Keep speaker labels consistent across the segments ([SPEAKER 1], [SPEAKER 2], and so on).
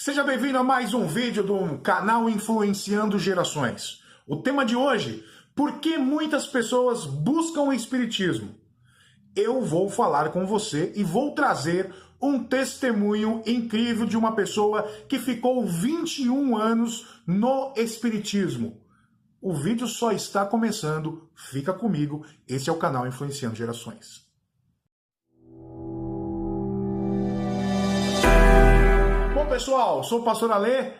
[SPEAKER 1] Seja bem-vindo a mais um vídeo do canal Influenciando Gerações. O tema de hoje, por que muitas pessoas buscam o Espiritismo? Eu vou falar com você e vou trazer um testemunho incrível de uma pessoa que ficou 21 anos no Espiritismo. O vídeo só está começando, fica comigo, esse é o canal Influenciando Gerações. Bom pessoal, sou o Pastor Alê,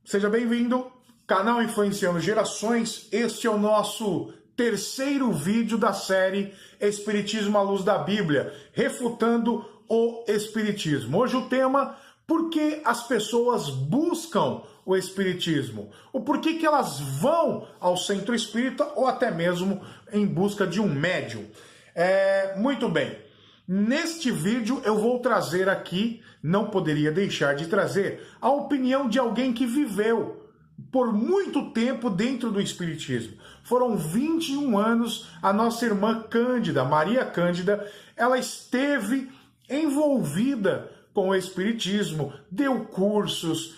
[SPEAKER 1] seja bem-vindo, canal Influenciando Gerações, este é o nosso terceiro vídeo da série Espiritismo à Luz da Bíblia, refutando o Espiritismo. Hoje o tema, por que as pessoas buscam o Espiritismo? O porquê que elas vão ao centro espírita ou até mesmo em busca de um médium. Muito bem. Neste vídeo eu vou trazer aqui, não poderia deixar de trazer, a opinião de alguém que viveu por muito tempo dentro do Espiritismo. Foram 21 anos, a nossa irmã Cândida, Maria Cândida, ela esteve envolvida com o Espiritismo, deu cursos,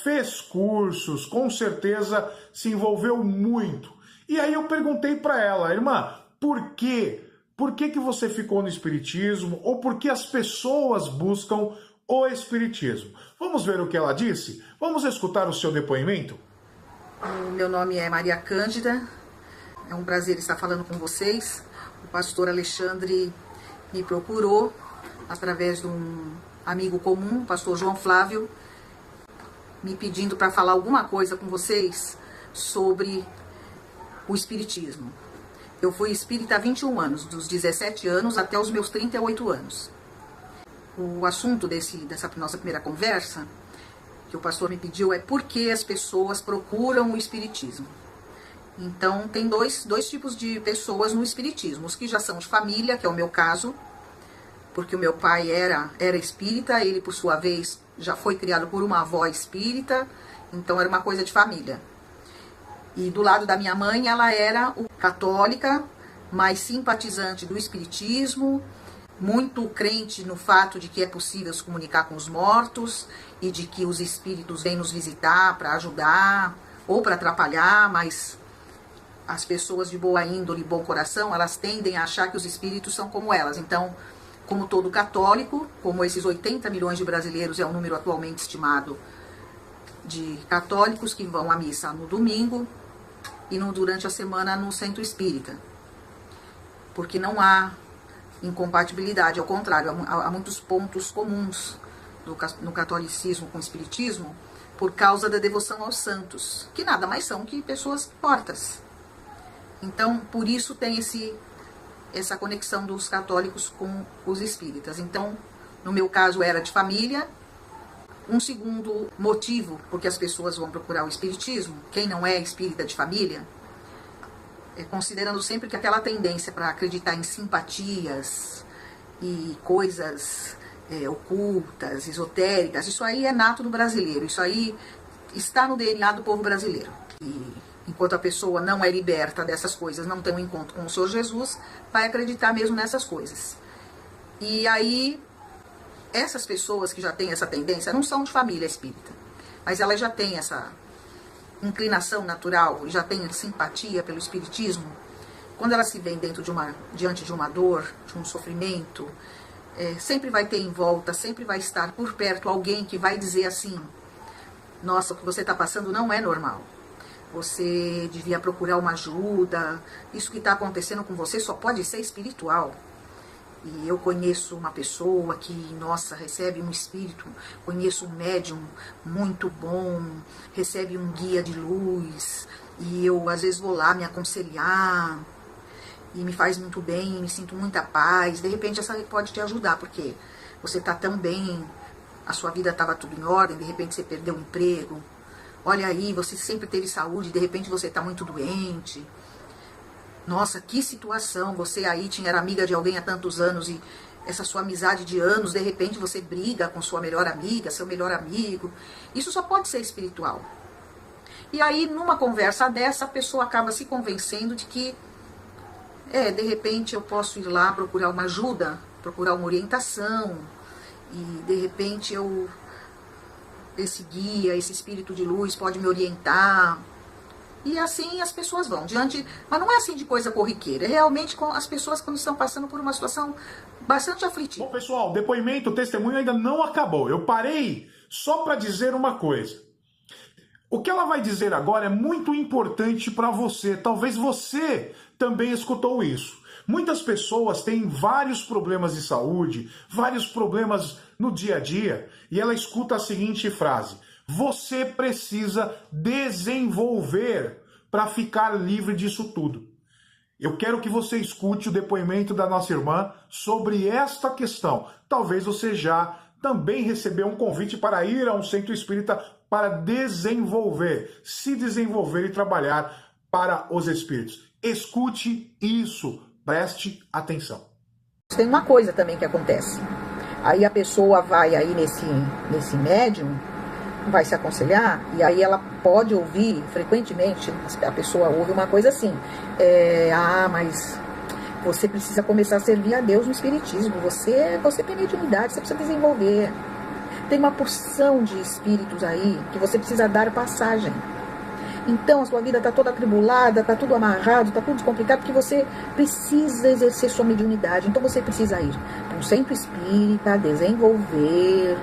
[SPEAKER 1] fez cursos, com certeza se envolveu muito. E aí eu perguntei para ela, irmã, por quê? Por que você ficou no Espiritismo? Ou por que as pessoas buscam o Espiritismo? Vamos ver o que ela disse? Vamos escutar o seu depoimento?
[SPEAKER 2] O meu nome é Maria Cândida. É um prazer estar falando com vocês. O pastor Alexandre me procurou através de um amigo comum, o pastor João Flávio, me pedindo para falar alguma coisa com vocês sobre o Espiritismo. Eu fui espírita há 21 anos, dos 17 anos até os meus 38 anos. O assunto dessa nossa primeira conversa, que o pastor me pediu, é por que as pessoas procuram o Espiritismo. Então, tem dois tipos de pessoas no Espiritismo. Os que já são de família, que é o meu caso, porque o meu pai era espírita, ele, por sua vez, já foi criado por uma avó espírita, então era uma coisa de família. E do lado da minha mãe, ela era católica, mas simpatizante do Espiritismo, muito crente no fato de que é possível se comunicar com os mortos e de que os espíritos vêm nos visitar para ajudar ou para atrapalhar, mas as pessoas de boa índole e bom coração, elas tendem a achar que os espíritos são como elas. Então, como todo católico, como esses 80 milhões de brasileiros é o número atualmente estimado de católicos que vão à missa no domingo e durante a semana no centro espírita, porque não há incompatibilidade, ao contrário, há muitos pontos comuns no catolicismo com o espiritismo por causa da devoção aos santos, que nada mais são que pessoas mortas. Então, por isso tem essa conexão dos católicos com os espíritas. Então, no meu caso era de família. Um segundo motivo porque as pessoas vão procurar o Espiritismo, quem não é espírita de família, considerando sempre que aquela tendência para acreditar em simpatias e coisas ocultas, esotéricas, isso aí é nato do brasileiro, isso aí está no DNA do povo brasileiro. E enquanto a pessoa não é liberta dessas coisas, não tem um encontro com o Senhor Jesus, vai acreditar mesmo nessas coisas. E aí, essas pessoas que já têm essa tendência não são de família espírita, mas elas já têm essa inclinação natural, já têm simpatia pelo espiritismo. Quando elas se veem diante de uma dor, de um sofrimento, sempre vai ter em volta, sempre vai estar por perto alguém que vai dizer assim: nossa, o que você está passando não é normal. Você devia procurar uma ajuda, isso que está acontecendo com você só pode ser espiritual. E eu conheço uma pessoa que, nossa, recebe um espírito, conheço um médium muito bom, recebe um guia de luz, e eu às vezes vou lá me aconselhar, e me faz muito bem, me sinto muita paz. De repente essa pode te ajudar, porque você está tão bem, a sua vida estava tudo em ordem, de repente você perdeu o emprego, olha aí, você sempre teve saúde, de repente você está muito doente. Nossa, que situação, você aí era amiga de alguém há tantos anos e essa sua amizade de anos, de repente você briga com sua melhor amiga, seu melhor amigo. Isso só pode ser espiritual. E aí, numa conversa dessa, a pessoa acaba se convencendo de que, de repente eu posso ir lá procurar uma ajuda, procurar uma orientação, e de repente eu esse guia, esse espírito de luz pode me orientar. E assim as pessoas vão diante, mas não é assim de coisa corriqueira, é realmente com as pessoas quando estão passando por uma situação bastante aflitiva.
[SPEAKER 1] Bom, pessoal, o depoimento, o testemunho ainda não acabou. Eu parei só para dizer uma coisa. O que ela vai dizer agora é muito importante para você. Talvez você também escutou isso. Muitas pessoas têm vários problemas de saúde, vários problemas no dia a dia, e ela escuta a seguinte frase: você precisa desenvolver para ficar livre disso tudo. Eu quero que você escute o depoimento da nossa irmã sobre esta questão. Talvez você já também recebeu um convite para ir a um centro espírita para desenvolver, se desenvolver e trabalhar para os espíritos. Escute isso, preste atenção.
[SPEAKER 2] Tem uma coisa também que acontece. Aí a pessoa vai aí nesse médium, vai se aconselhar, e aí ela pode ouvir, frequentemente, a pessoa ouve uma coisa assim, mas você precisa começar a servir a Deus no Espiritismo, você tem mediunidade, você precisa desenvolver. Tem uma porção de espíritos aí que você precisa dar passagem. Então a sua vida está toda atribulada, está tudo amarrado, está tudo descomplicado, porque você precisa exercer sua mediunidade. Então você precisa ir para um centro espírita, desenvolver.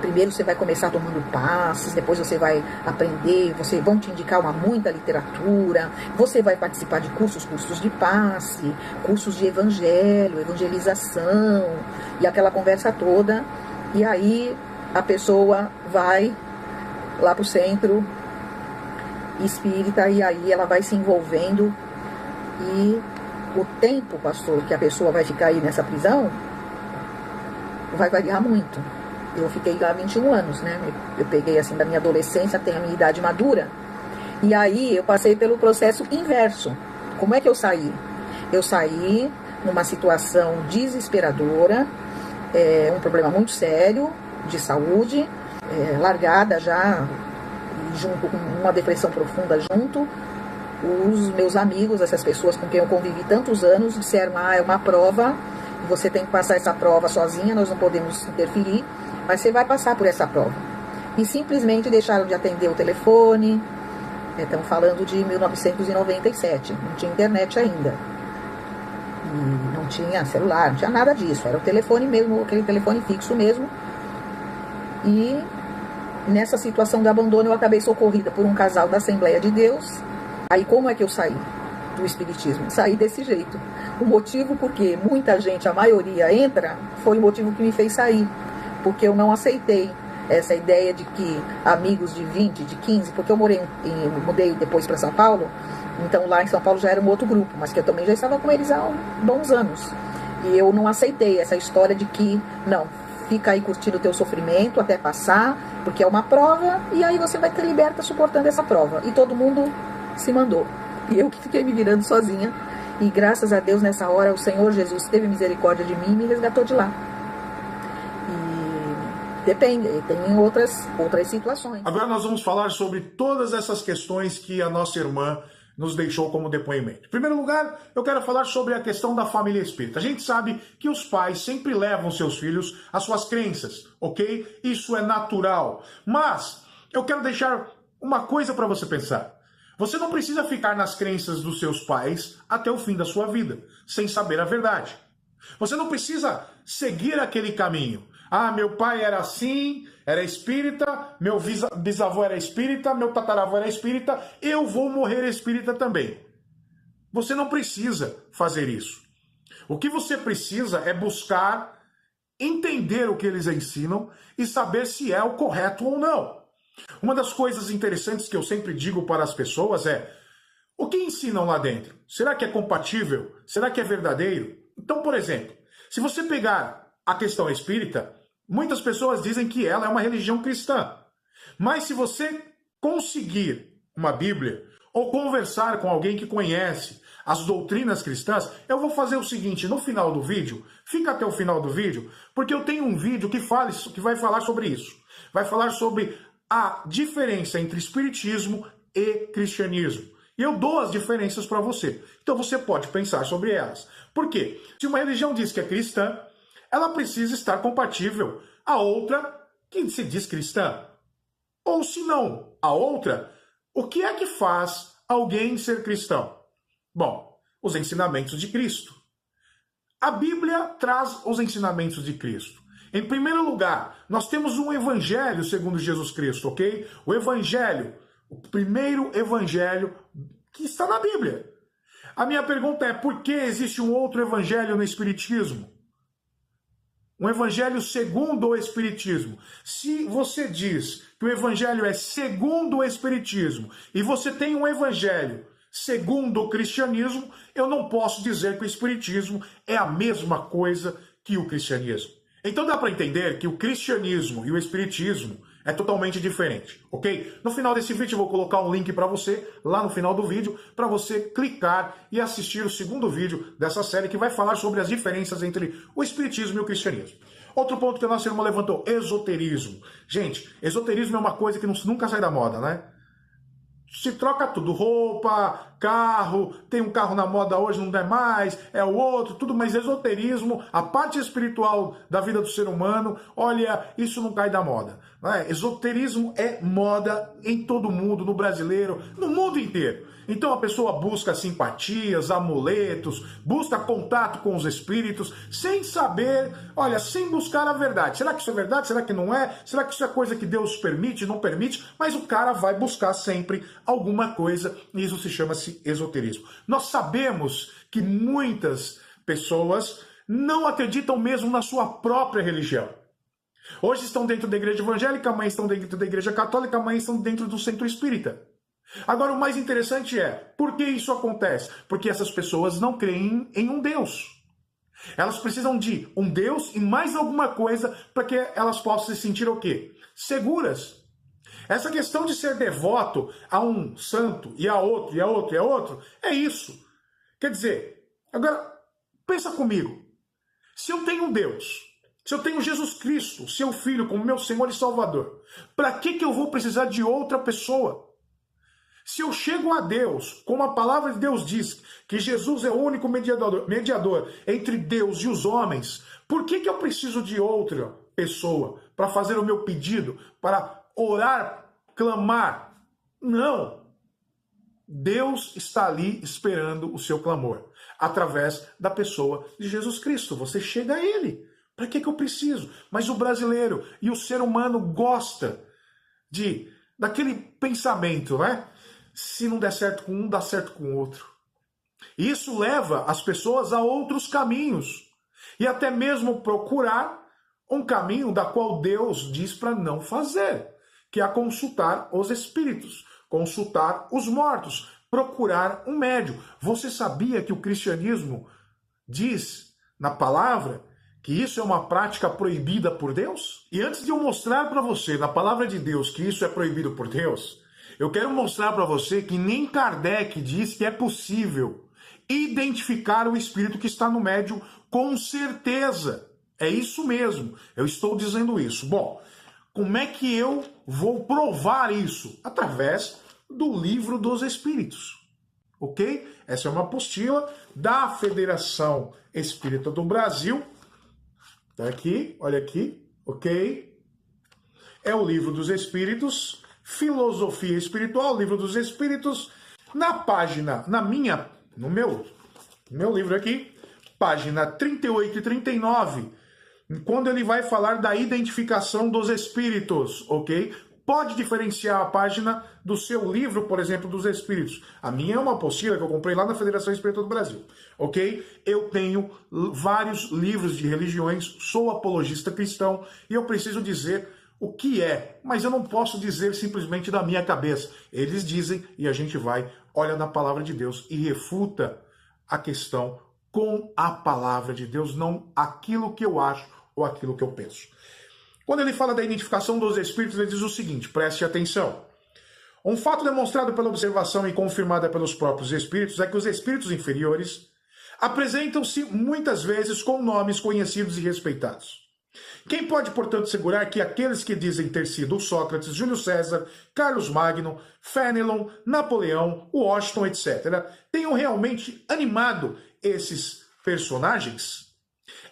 [SPEAKER 2] Primeiro você vai começar tomando passes, depois você vai aprender, vão te indicar muita literatura, você vai participar de cursos de passe, cursos de evangelho, evangelização, e aquela conversa toda. E aí a pessoa vai lá para o centro espírita, e aí ela vai se envolvendo, e o tempo, pastor, que a pessoa vai ficar aí nessa prisão vai variar muito. Eu fiquei lá 21 anos, né? Eu peguei assim da minha adolescência até a minha idade madura. E aí eu passei pelo processo inverso. Como é que eu saí? Eu saí numa situação desesperadora, um problema muito sério de saúde, largada já, junto com uma depressão profunda junto. Os meus amigos, essas pessoas com quem eu convivi tantos anos, disseram: é uma prova, você tem que passar essa prova sozinha, nós não podemos interferir, mas você vai passar por essa prova. E simplesmente deixaram de atender o telefone. Estamos falando de 1997, não tinha internet ainda, e não tinha celular, não tinha nada disso, era o telefone mesmo, aquele telefone fixo mesmo. E nessa situação de abandono eu acabei socorrida por um casal da Assembleia de Deus. Aí como é que eu saí do Espiritismo? Saí desse jeito. O motivo porque muita gente, a maioria, entra, foi o motivo que me fez sair. Porque eu não aceitei essa ideia de que amigos de 20, de 15, porque eu mudei depois para São Paulo, então lá em São Paulo já era um outro grupo, mas que eu também já estava com eles há bons anos. E eu não aceitei essa história de que, não, fica aí curtindo o teu sofrimento até passar, porque é uma prova, e aí você vai ter liberta suportando essa prova. E todo mundo se mandou. E eu que fiquei me virando sozinha. E graças a Deus, nessa hora, o Senhor Jesus teve misericórdia de mim e me resgatou de lá. E depende, tem outras situações.
[SPEAKER 1] Agora nós vamos falar sobre todas essas questões que a nossa irmã nos deixou como depoimento. Em primeiro lugar, eu quero falar sobre a questão da família espírita. A gente sabe que os pais sempre levam seus filhos às suas crenças, ok? Isso é natural. Mas eu quero deixar uma coisa para você pensar. Você não precisa ficar nas crenças dos seus pais até o fim da sua vida, sem saber a verdade. Você não precisa seguir aquele caminho. Meu pai era assim, era espírita, meu bisavô era espírita, meu tataravô era espírita, eu vou morrer espírita também. Você não precisa fazer isso. O que você precisa é buscar entender o que eles ensinam e saber se é o correto ou não. Uma das coisas interessantes que eu sempre digo para as pessoas é: o que ensinam lá dentro? Será que é compatível? Será que é verdadeiro? Então, por exemplo, se você pegar a questão espírita, muitas pessoas dizem que ela é uma religião cristã. Mas se você conseguir uma Bíblia ou conversar com alguém que conhece as doutrinas cristãs, eu vou fazer o seguinte: no final do vídeo, fica até o final do vídeo, porque eu tenho um vídeo que vai falar sobre isso. Vai falar sobre a diferença entre espiritismo e cristianismo. E eu dou as diferenças para você. Então você pode pensar sobre elas. Por quê? Se uma religião diz que é cristã, ela precisa estar compatível a outra que se diz cristã. Ou se não, a outra, o que é que faz alguém ser cristão? Bom, os ensinamentos de Cristo. A Bíblia traz os ensinamentos de Cristo. Em primeiro lugar, nós temos um evangelho segundo Jesus Cristo, ok? O evangelho, o primeiro evangelho que está na Bíblia. A minha pergunta é, por que existe um outro evangelho no Espiritismo? Um evangelho segundo o Espiritismo. Se você diz que o evangelho é segundo o Espiritismo e você tem um evangelho segundo o cristianismo, eu não posso dizer que o Espiritismo é a mesma coisa que o cristianismo. Então dá para entender que o cristianismo e o Espiritismo é totalmente diferente, ok? No final desse vídeo eu vou colocar um link para você, lá no final do vídeo, para você clicar e assistir o segundo vídeo dessa série que vai falar sobre as diferenças entre o Espiritismo e o cristianismo. Outro ponto que a nossa irmã levantou, esoterismo. Gente, esoterismo é uma coisa que nunca sai da moda, né? Se troca tudo, roupa, carro, tem um carro na moda hoje, não é mais, é o outro, tudo, mas esoterismo, a parte espiritual da vida do ser humano, olha, isso não cai da moda. Né? Esoterismo é moda em todo mundo, no brasileiro, no mundo inteiro. Então a pessoa busca simpatias, amuletos, busca contato com os espíritos, sem saber, olha, sem buscar a verdade. Será que isso é verdade? Será que não é? Será que isso é coisa que Deus permite, não permite? Mas o cara vai buscar sempre alguma coisa, e isso se chama-se esoterismo. Nós sabemos que muitas pessoas não acreditam mesmo na sua própria religião. Hoje estão dentro da igreja evangélica, amanhã estão dentro da igreja católica, amanhã estão dentro do centro espírita. Agora, o mais interessante é, por que isso acontece? Porque essas pessoas não creem em um Deus. Elas precisam de um Deus e mais alguma coisa para que elas possam se sentir o quê? Seguras. Essa questão de ser devoto a um santo e a outro, e a outro, e a outro, é isso. Quer dizer, agora, pensa comigo. Se eu tenho um Deus, se eu tenho Jesus Cristo, seu Filho, como meu Senhor e Salvador, para que eu vou precisar de outra pessoa? Se eu chego a Deus, como a palavra de Deus diz, que Jesus é o único mediador entre Deus e os homens, por que eu preciso de outra pessoa para fazer o meu pedido, para orar, clamar? Não. Deus está ali esperando o seu clamor, através da pessoa de Jesus Cristo. Você chega a Ele. Para que eu preciso? Mas o brasileiro e o ser humano gosta daquele pensamento, né? Se não der certo com um, dá certo com o outro. Isso leva as pessoas a outros caminhos. E até mesmo procurar um caminho da qual Deus diz para não fazer. Que é consultar os espíritos, consultar os mortos, procurar um médium. Você sabia que o cristianismo diz na palavra que isso é uma prática proibida por Deus? E antes de eu mostrar para você na palavra de Deus que isso é proibido por Deus, eu quero mostrar para você que nem Kardec diz que é possível identificar o espírito que está no médium com certeza. É isso mesmo, eu estou dizendo isso. Bom, como é que eu vou provar isso? Através do Livro dos Espíritos, ok? Essa é uma apostila da Federação Espírita do Brasil. Tá aqui, olha aqui, ok? É o Livro dos Espíritos, Filosofia Espiritual, Livro dos Espíritos, na página, no meu livro aqui, página 38 e 39, quando ele vai falar da identificação dos espíritos, ok? Pode diferenciar a página do seu livro, por exemplo, dos espíritos. A minha é uma apostila que eu comprei lá na Federação Espírita do Brasil, ok? Eu tenho vários livros de religiões, sou apologista cristão e eu preciso dizer o que é, mas eu não posso dizer simplesmente da minha cabeça. Eles dizem e a gente vai, olha na palavra de Deus e refuta a questão com a palavra de Deus, não aquilo que eu acho ou aquilo que eu penso. Quando ele fala da identificação dos espíritos, ele diz o seguinte, preste atenção. Um fato demonstrado pela observação e confirmado pelos próprios espíritos é que os espíritos inferiores apresentam-se muitas vezes com nomes conhecidos e respeitados. Quem pode, portanto, assegurar que aqueles que dizem ter sido Sócrates, Júlio César, Carlos Magno, Fénelon, Napoleão, Washington, etc., tenham realmente animado esses personagens?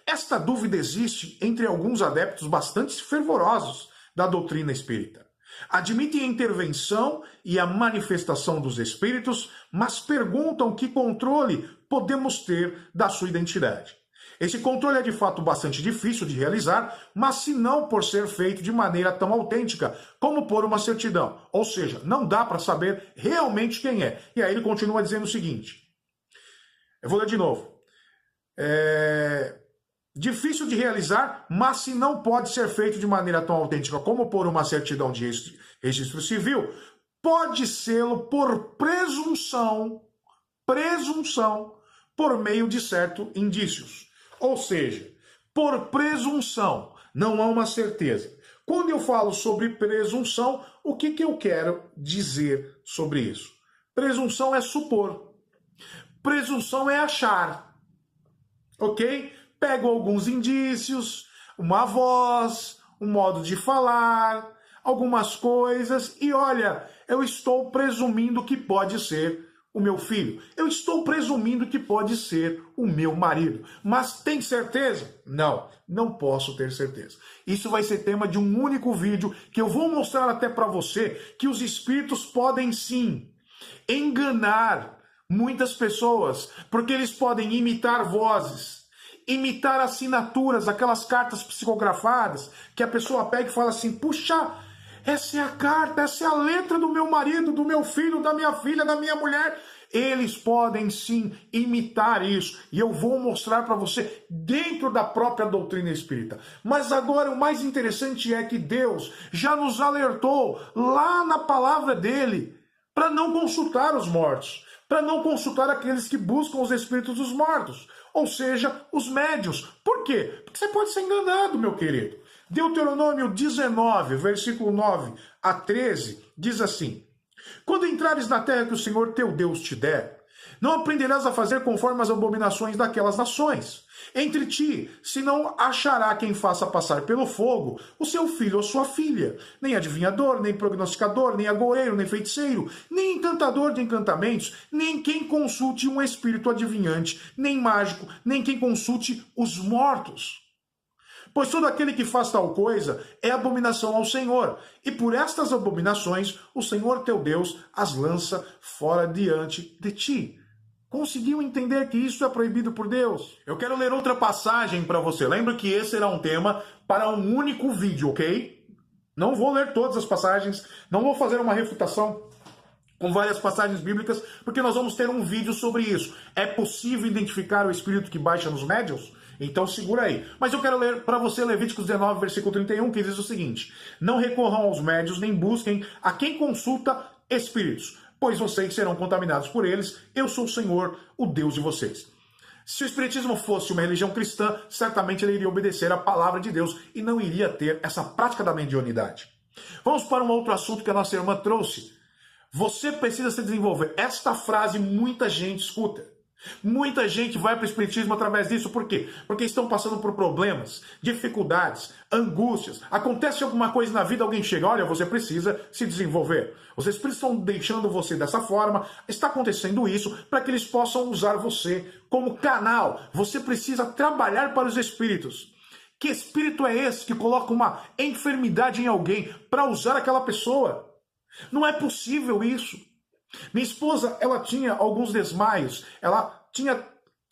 [SPEAKER 1] Esta dúvida existe entre alguns adeptos bastante fervorosos da doutrina espírita. Admitem a intervenção e a manifestação dos espíritos, mas perguntam que controle podemos ter da sua identidade. Esse controle é de fato bastante difícil de realizar, mas se não por ser feito de maneira tão autêntica como por uma certidão. Ou seja, não dá para saber realmente quem é. E aí ele continua dizendo o seguinte, eu vou ler de novo. Difícil de realizar, mas se não pode ser feito de maneira tão autêntica como por uma certidão de registro civil, pode sê-lo por presunção, por meio de certos indícios. Ou seja, por presunção, não há uma certeza. Quando eu falo sobre presunção, o que eu quero dizer sobre isso? Presunção é supor. Presunção é achar. Ok? Pego alguns indícios, uma voz, um modo de falar, algumas coisas e olha, eu estou presumindo que pode ser o meu filho. Eu estou presumindo que pode ser o meu marido. Mas tem certeza? Não, não posso ter certeza. Isso vai ser tema de um único vídeo que eu vou mostrar até para você que os espíritos podem sim enganar muitas pessoas, porque eles podem imitar vozes, imitar assinaturas, aquelas cartas psicografadas, que a pessoa pega e fala assim, puxa, essa é a carta, essa é a letra do meu marido, do meu filho, da minha filha, da minha mulher. Eles podem sim imitar isso, e eu vou mostrar para você dentro da própria doutrina espírita. Mas agora o mais interessante é que Deus já nos alertou lá na palavra dele para não consultar os mortos, para não consultar aqueles que buscam os espíritos dos mortos, ou seja, os médiuns. Por quê? Porque você pode ser enganado, meu querido. Deuteronômio 19, versículo 9 a 13, diz assim, quando entrares na terra que o Senhor teu Deus te der, não aprenderás a fazer conforme as abominações daquelas nações. Entre ti, se não achará quem faça passar pelo fogo o seu filho ou sua filha, nem adivinhador, nem prognosticador, nem agoureiro, nem feiticeiro, nem encantador de encantamentos, nem quem consulte um espírito adivinhante, nem mágico, nem quem consulte os mortos. Pois todo aquele que faz tal coisa é abominação ao Senhor, e por estas abominações o Senhor teu Deus as lança fora diante de ti. Conseguiu entender que isso é proibido por Deus? Eu quero ler outra passagem para você. Lembra que esse era um tema para um único vídeo, ok? Não vou ler todas as passagens, não vou fazer uma refutação com várias passagens bíblicas, porque nós vamos ter um vídeo sobre isso. É possível identificar o espírito que baixa nos médiuns? Então segura aí. Mas eu quero ler para você Levíticos 19, versículo 31, que diz o seguinte, não recorram aos médiuns, nem busquem a quem consulta espíritos, pois vocês serão contaminados por eles, eu sou o Senhor, o Deus de vocês. Se o espiritismo fosse uma religião cristã, certamente ele iria obedecer à palavra de Deus e não iria ter essa prática da mediunidade. Vamos para um outro assunto que a nossa irmã trouxe. Você precisa se desenvolver. Esta frase muita gente escuta. Muita gente vai para o espiritismo através disso. Por quê? Porque estão passando por problemas, dificuldades, angústias. Acontece alguma coisa na vida, alguém chega, olha, você precisa se desenvolver. Os espíritos estão deixando você dessa forma, está acontecendo isso para que eles possam usar você como canal. Você precisa trabalhar para os espíritos. Que espírito é esse que coloca uma enfermidade em alguém para usar aquela pessoa? Não é possível isso. Minha esposa, ela tinha alguns desmaios, ela tinha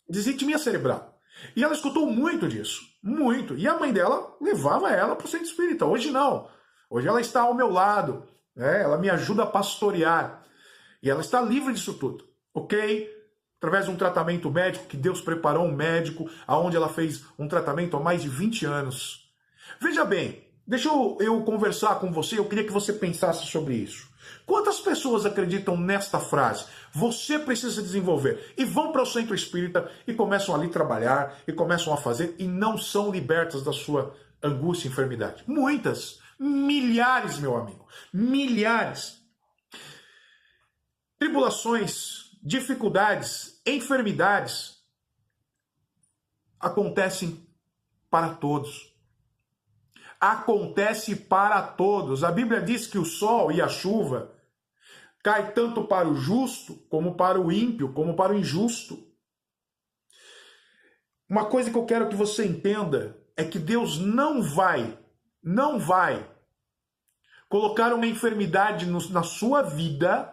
[SPEAKER 1] disritmia cerebral. E ela escutou muito disso, muito. E a mãe dela levava ela para o centro espírita. Hoje não. Hoje ela está ao meu lado, né? Ela me ajuda a pastorear. E ela está livre disso tudo, ok? Através de um tratamento médico, que Deus preparou um médico, aonde ela fez um tratamento há mais de 20 anos. Veja bem, deixa eu conversar com você, eu queria que você pensasse sobre isso. Quantas pessoas acreditam nesta frase? Você precisa se desenvolver. E vão para o centro espírita e começam ali a trabalhar, e começam a fazer, e não são libertas da sua angústia e enfermidade. Muitas, milhares, meu amigo, milhares. Tribulações, dificuldades, enfermidades acontecem para todos. Acontece para todos. A Bíblia diz que o sol e a chuva cai tanto para o justo, como para o ímpio, como para o injusto. Uma coisa que eu quero que você entenda é que Deus não vai colocar uma enfermidade na sua vida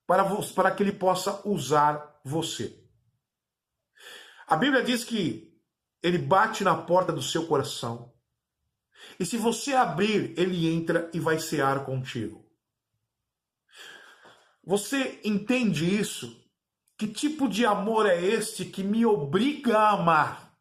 [SPEAKER 1] para que ele possa usar você. A Bíblia diz que ele bate na porta do seu coração. E se você abrir, ele entra e vai cear contigo. Você entende isso? Que tipo de amor é este que me obriga a amar?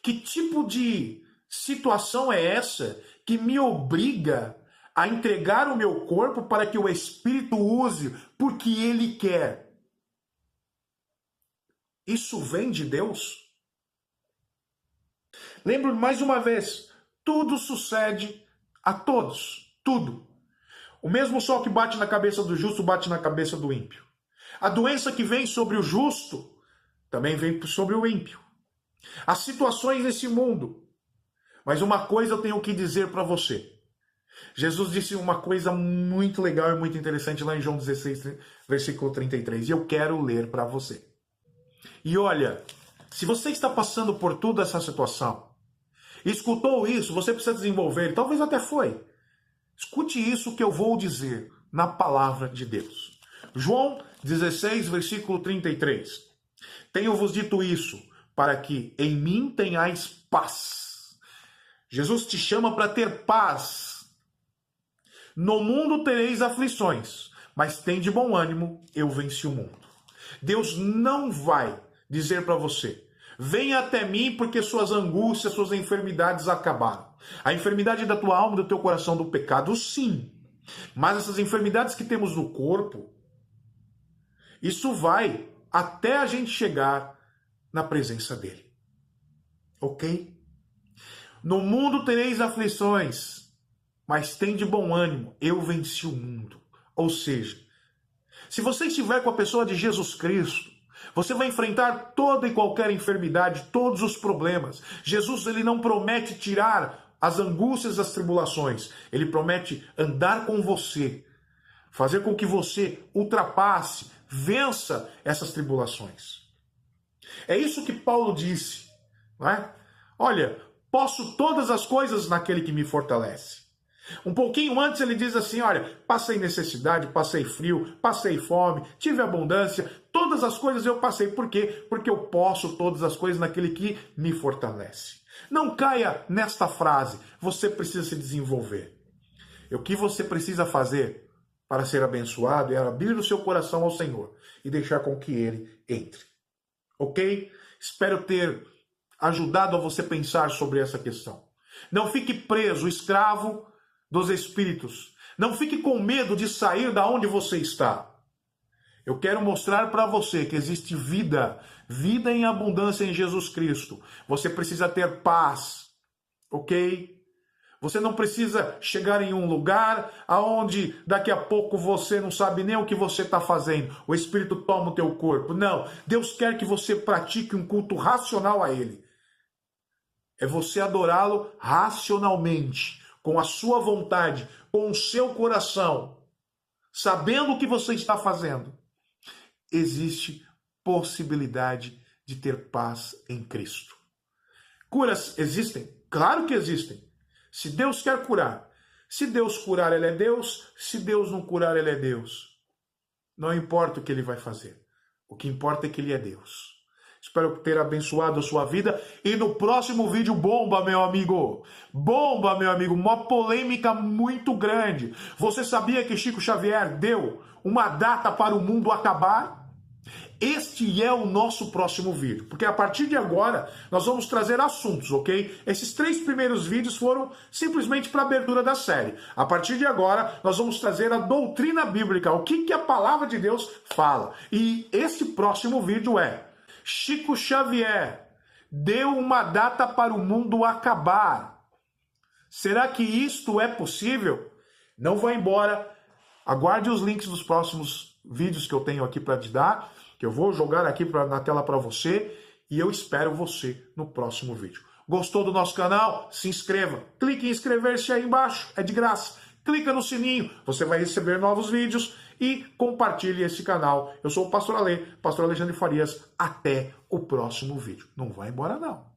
[SPEAKER 1] Que tipo de situação é essa que me obriga a entregar o meu corpo para que o Espírito use porque ele quer? Isso vem de Deus? Lembro mais uma vez, tudo sucede a todos, tudo. O mesmo sol que bate na cabeça do justo bate na cabeça do ímpio. A doença que vem sobre o justo também vem sobre o ímpio. As situações desse mundo. Mas uma coisa eu tenho que dizer para você. Jesus disse uma coisa muito legal e muito interessante lá em João 16, versículo 33. E eu quero ler para você. E olha, se você está passando por toda essa situação, escutou isso, você precisa desenvolver, talvez até foi. Escute isso que eu vou dizer na palavra de Deus. João 16, versículo 33. Tenho-vos dito isso, para que em mim tenhais paz. Jesus te chama para ter paz. No mundo tereis aflições, mas tende bom ânimo, eu venci o mundo. Deus não vai dizer para você, venha até mim porque suas angústias, suas enfermidades acabaram. A enfermidade da tua alma, do teu coração, do pecado, sim. Mas essas enfermidades que temos no corpo, isso vai até a gente chegar na presença dele. Ok? No mundo tereis aflições, mas tem de bom ânimo, eu venci o mundo. Ou seja, se você estiver com a pessoa de Jesus Cristo, você vai enfrentar toda e qualquer enfermidade, todos os problemas. Jesus, ele não promete tirar as angústias, as tribulações. Ele promete andar com você, fazer com que você ultrapasse, vença essas tribulações. É isso que Paulo disse, não é? Olha, posso todas as coisas naquele que me fortalece. Um pouquinho antes ele diz assim, olha, passei necessidade, passei frio, passei fome, tive abundância, todas as coisas eu passei. Por quê? Porque eu posso todas as coisas naquele que me fortalece. Não caia nesta frase, você precisa se desenvolver. O que você precisa fazer para ser abençoado é abrir o seu coração ao Senhor e deixar com que Ele entre. Ok? Espero ter ajudado a você pensar sobre essa questão. Não fique preso, escravo dos espíritos. Não fique com medo de sair da onde você está. Eu quero mostrar para você que existe vida, vida em abundância em Jesus Cristo. Você precisa ter paz, ok? Você não precisa chegar em um lugar aonde daqui a pouco você não sabe nem o que você está fazendo. O Espírito toma o teu corpo. Não, Deus quer que você pratique um culto racional a Ele. É você adorá-lo racionalmente, com a sua vontade, com o seu coração, sabendo o que você está fazendo. Existe possibilidade de ter paz em Cristo. Curas existem? Claro que existem. Se Deus quer curar, se Deus curar, Ele é Deus. Se Deus não curar, Ele é Deus. Não importa o que Ele vai fazer. O que importa é que Ele é Deus. Espero ter abençoado a sua vida. E no próximo vídeo, bomba, meu amigo. Bomba, meu amigo. Uma polêmica muito grande. Você sabia que Chico Xavier deu uma data para o mundo acabar? Este é o nosso próximo vídeo. Porque a partir de agora, nós vamos trazer assuntos, ok? Esses 3 primeiros vídeos foram simplesmente para a abertura da série. A partir de agora, nós vamos trazer a doutrina bíblica. O que a palavra de Deus fala. E esse próximo vídeo é... Chico Xavier deu uma data para o mundo acabar. Será que isto é possível? Não vá embora. Aguarde os links dos próximos vídeos que eu tenho aqui para te dar, que eu vou jogar aqui na tela para você, e eu espero você no próximo vídeo. Gostou do nosso canal? Se inscreva. Clique em inscrever-se aí embaixo, é de graça. Clica no sininho, você vai receber novos vídeos e compartilhe esse canal. Eu sou o Pastor Ale, Pastor Alexandre Farias. Até o próximo vídeo. Não vai embora, não.